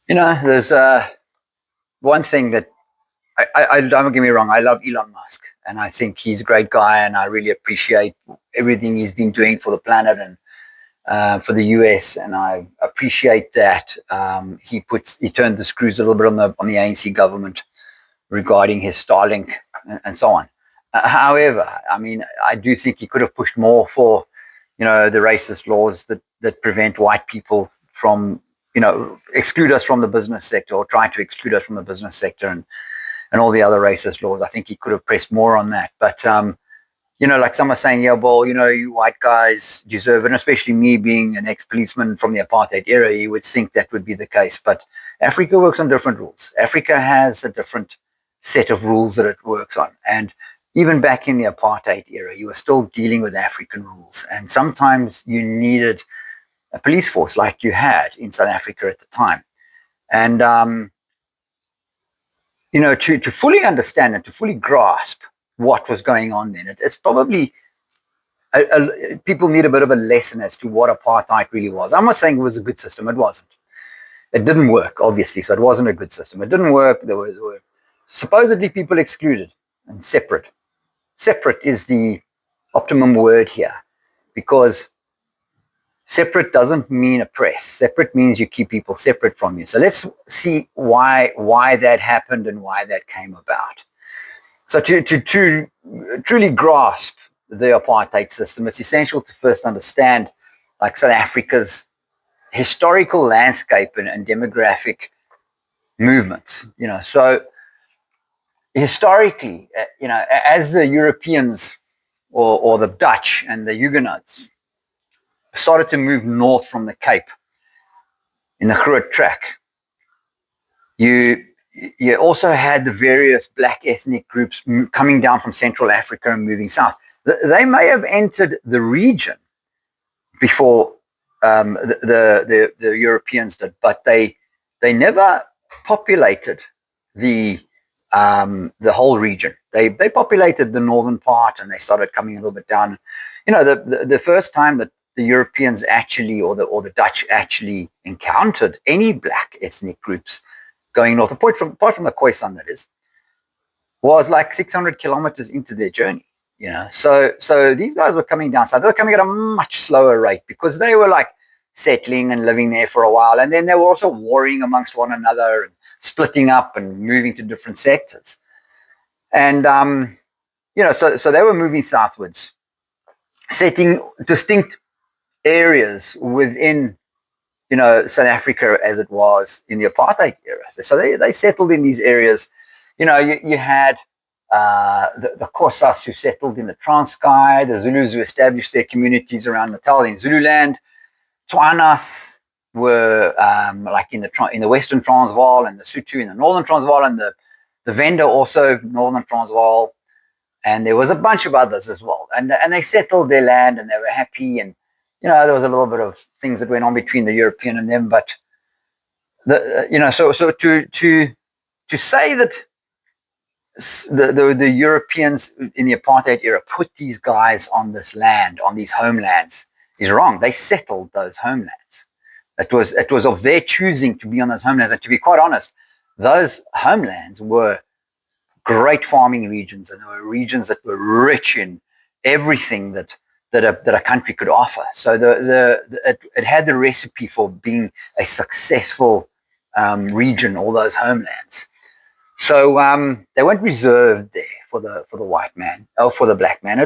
There's one thing that don't get me wrong. I love Elon Musk, and I think he's a great guy, and I really appreciate everything he's been doing for the planet and for the US, and I appreciate that he turned the screws a little bit on the ANC government regarding his Starlink and so on. However, I mean, I do think he could have pushed more for the racist laws that prevent white people from exclude us from the business sector, or try to exclude us from the business sector, and all the other racist laws. I think he could have pressed more on that. But like some are saying, yeah, well, you white guys deserve it, and especially me being an ex-policeman from the apartheid era, you would think that would be the case. But Africa works on different rules. Africa has a different set of rules that it works on. And even back in the apartheid era, you were still dealing with African rules. And sometimes you needed a police force like you had in South Africa at the time. And, to fully understand and to fully grasp what was going on then, it's probably people need a bit of a lesson as to what apartheid really was. I'm not saying it was a good system. It wasn't. It didn't work, obviously, so it wasn't a good system. It didn't work. There were supposedly people excluded and separate. Separate is the optimum word here, because separate doesn't mean oppress. Separate means you keep people separate from you. So let's see why that happened and why that came about. So to truly grasp the apartheid system, it's essential to first understand like South Africa's historical landscape and demographic movements. So historically, as the Europeans or the Dutch and the Huguenots started to move north from the Cape in the Groot Track, you also had the various black ethnic groups coming down from Central Africa and moving south. They may have entered the region before the Europeans did, but they never populated the whole region. They populated the northern part, and they started coming a little bit down. The first time that the Europeans actually, or the Dutch actually encountered any black ethnic groups going north, apart from the Khoisan, that is, was like 600 kilometers into their journey. So these guys were coming down south. They were coming at a much slower rate because they were like settling and living there for a while, and then they were also warring amongst one another and splitting up and moving to different sectors. And so they were moving southwards, setting distinct areas within South Africa as it was in the apartheid era. So they settled in these areas. You had the Xhosas who settled in the Transkei, the Zulus who established their communities around Natal in Zululand. Tswanas were like in the Western Transvaal, and the Sotho in the Northern Transvaal, and the Venda also Northern Transvaal. And there was a bunch of others as well. And they settled their land, and they were happy. And there was a little bit of things that went on between the European and them, but so to say that the Europeans in the apartheid era put these guys on this land, on these homelands, is wrong. They settled those homelands. It was of their choosing to be on those homelands. And to be quite honest, those homelands were great farming regions, and they were regions that were rich in everything that a country could offer. So it had the recipe for being a successful region, all those homelands. So they weren't reserved there for the white man or for the black man.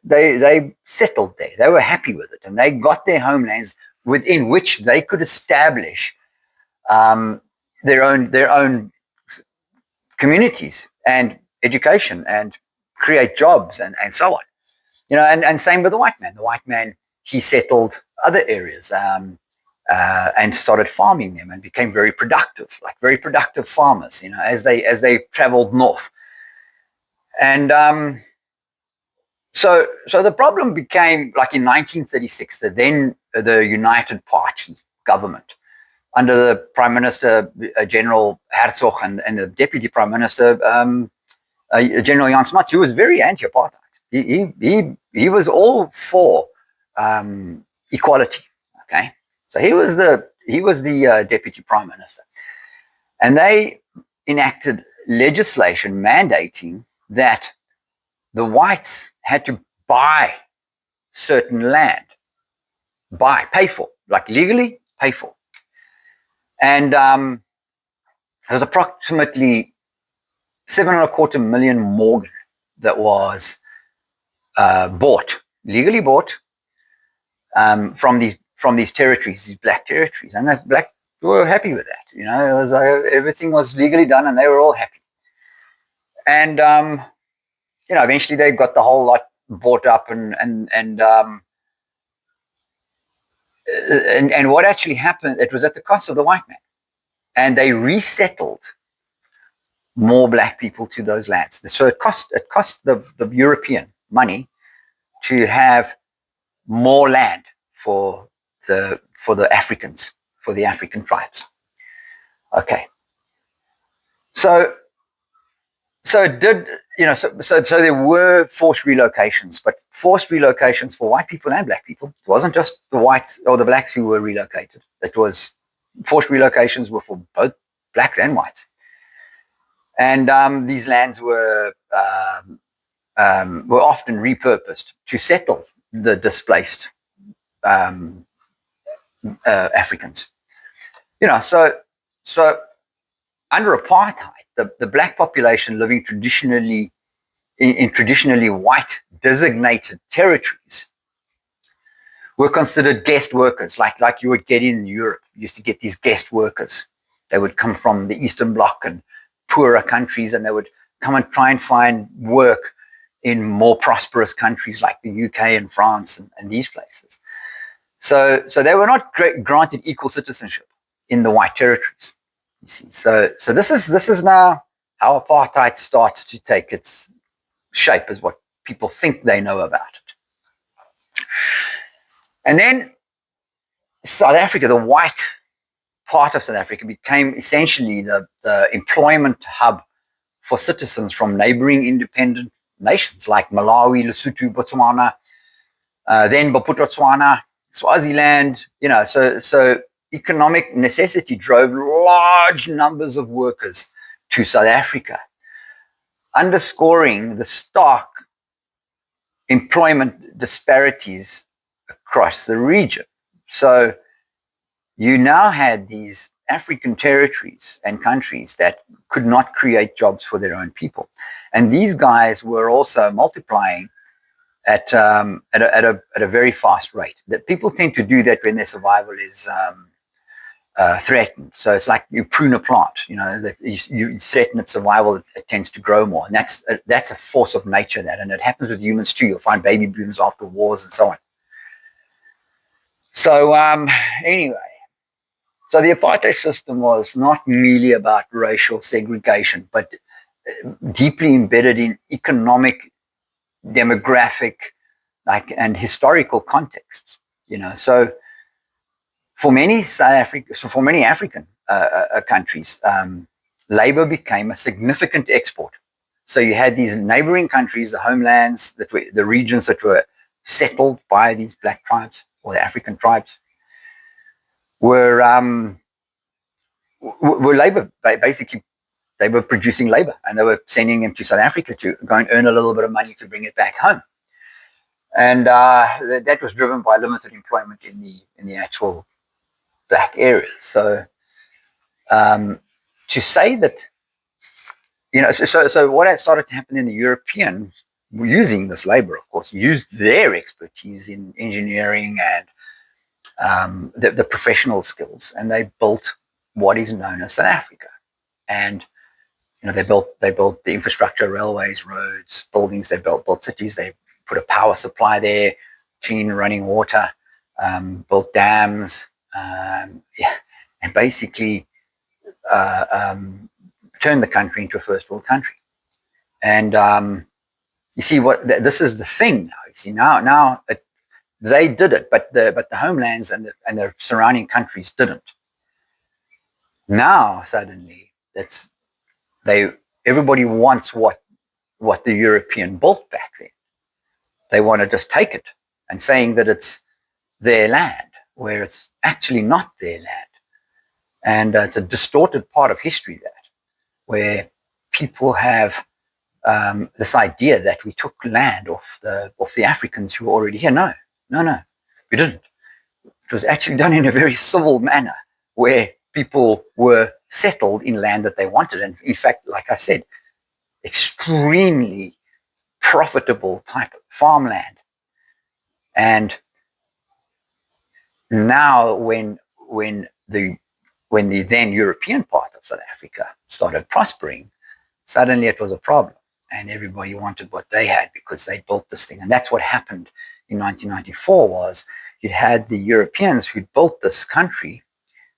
They settled there. They were happy with it, and they got their homelands within which they could establish their own communities and education and create jobs and so on. And same with the white man. The white man, he settled other areas and started farming them and became very productive farmers, as they traveled north. And so the problem became, like in 1936, the United Party government under the Prime Minister, General Herzog, and the Deputy Prime Minister, General Jan Smuts, who was very anti-apartheid. He was all for equality. Okay, so he was the Deputy Prime Minister, And they enacted legislation mandating that the whites had to buy certain land, pay for, like legally pay for. And there was approximately 7.25 million mortgage that was legally bought from these territories, these black territories, and the black were happy with that. It was everything was legally done, and they were all happy. And eventually they got the whole lot bought up, and what actually happened, it was at the cost of the white man, and they resettled more black people to those lands. So it cost the European money to have more land for the Africans, for the African tribes. Okay. So it did, so there were forced relocations, but forced relocations for white people and black people. It wasn't just the whites or the blacks who were relocated. It was forced relocations were for both blacks and whites. And these lands were often repurposed to settle the displaced Africans. So under apartheid, the black population living traditionally in traditionally white designated territories were considered guest workers, like you would get in Europe. You used to get these guest workers. They would come from the Eastern Bloc and poorer countries, and they would come and try and find work in more prosperous countries like the UK and France and these places. So they were not granted equal citizenship in the white territories. You see, so this is now how apartheid starts to take its shape, is what people think they know about it. And then South Africa, the white part of South Africa, became essentially the employment hub for citizens from neighboring independent nations like Malawi, Lesotho, Botswana, then Botswana, Swaziland. So economic necessity drove large numbers of workers to South Africa, underscoring the stark employment disparities across the region. So you now had these African territories and countries that could not create jobs for their own people. And these guys were also multiplying at a very fast rate. That people tend to do that when their survival is threatened. So it's like you prune a plant. You threaten its survival, it tends to grow more, and that's a force of nature. And it happens with humans too. You'll find baby booms after wars and so on. So anyway, so the apartheid system was not merely about racial segregation, but deeply embedded in economic, demographic, and historical contexts. So for many African countries, labor became a significant export. So you had these neighboring countries, the homelands, the regions that were settled by these black tribes or the African tribes, were labor. Basically, they were producing labor, and they were sending them to South Africa to go and earn a little bit of money to bring it back home. And that was driven by limited employment in the actual black areas. So to say that, so what had started to happen in the European, using this labor, of course, used their expertise in engineering and the professional skills, and they built what is known as South Africa. And they built the infrastructure, railways, roads, buildings. They built cities. They put a power supply there, clean running water, built dams, and basically turned the country into a first world country. And you see, this is the thing now. You see, now they did it, but the homelands and the surrounding countries didn't. Now suddenly everybody wants what the European built back then. They want to just take it and saying that it's their land, where it's actually not their land. And it's a distorted part of history, that where people have this idea that we took land off the Africans who were already here. No, no, no, we didn't. It was actually done in a very civil manner, where people were settled in land that they wanted. And in fact, like I said, extremely profitable type of farmland. And now when the then European part of South Africa started prospering, suddenly it was a problem. And everybody wanted what they had because they built this thing. And that's what happened in 1994 was you had the Europeans who built this country,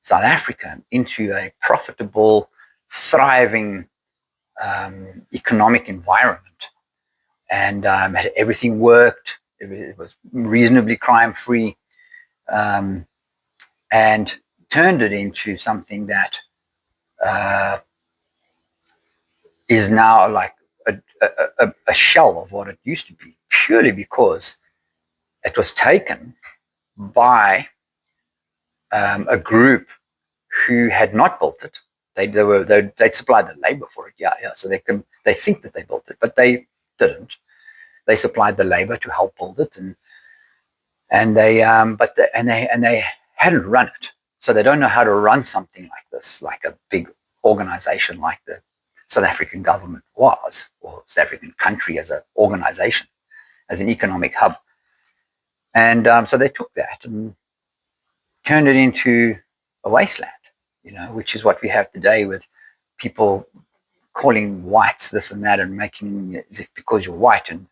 South Africa, into a profitable, thriving economic environment. And everything worked. It was reasonably crime-free, and turned it into something that is now like a shell of what it used to be, purely because it was taken by a group who had not built it. They supplied the labor for it, yeah. So they think that they built it, but they didn't. They supplied the labor to help build it, and they hadn't run it, so they don't know how to run something like this, like a big organization like the South African government was, or South African country as an organization, as an economic hub. And so they took that and turned it into a wasteland, which is what we have today, with people calling whites this and that, and making it because you're white and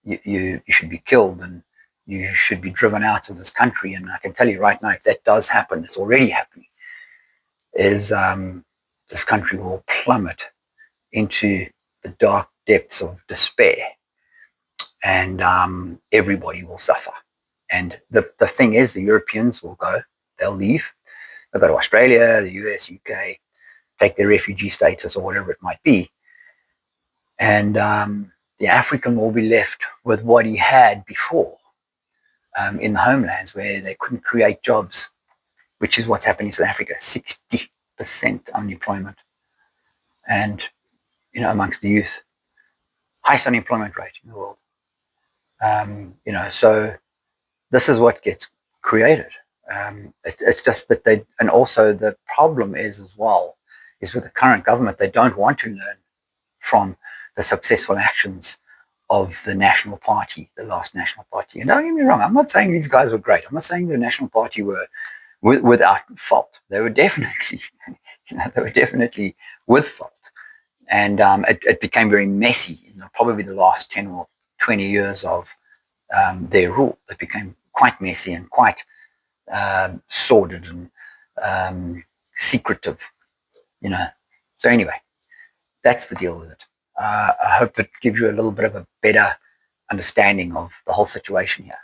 you should be killed and you should be driven out of this country. And I can tell you right now, if that does happen, it's already happening, is this country will plummet into the dark depths of despair, and everybody will suffer. And the thing is, the Europeans will go, they'll leave, they'll go to Australia, the US, UK, take their refugee status or whatever it might be. And the African will be left with what he had before in the homelands, where they couldn't create jobs, which is what's happening in South Africa. 60% unemployment, and amongst the youth, highest unemployment rate in the world. So this is what gets created. It's just that and also the problem is as well, is with the current government, they don't want to learn from the successful actions of the National Party, the last National Party. And don't get me wrong, I'm not saying these guys were great. I'm not saying the National Party were without fault. They were definitely, with fault. And it became very messy in probably the last 10 or 20 years of their rule. It became quite messy and quite sordid and secretive, So anyway, that's the deal with it. I hope it gives you a little bit of a better understanding of the whole situation here.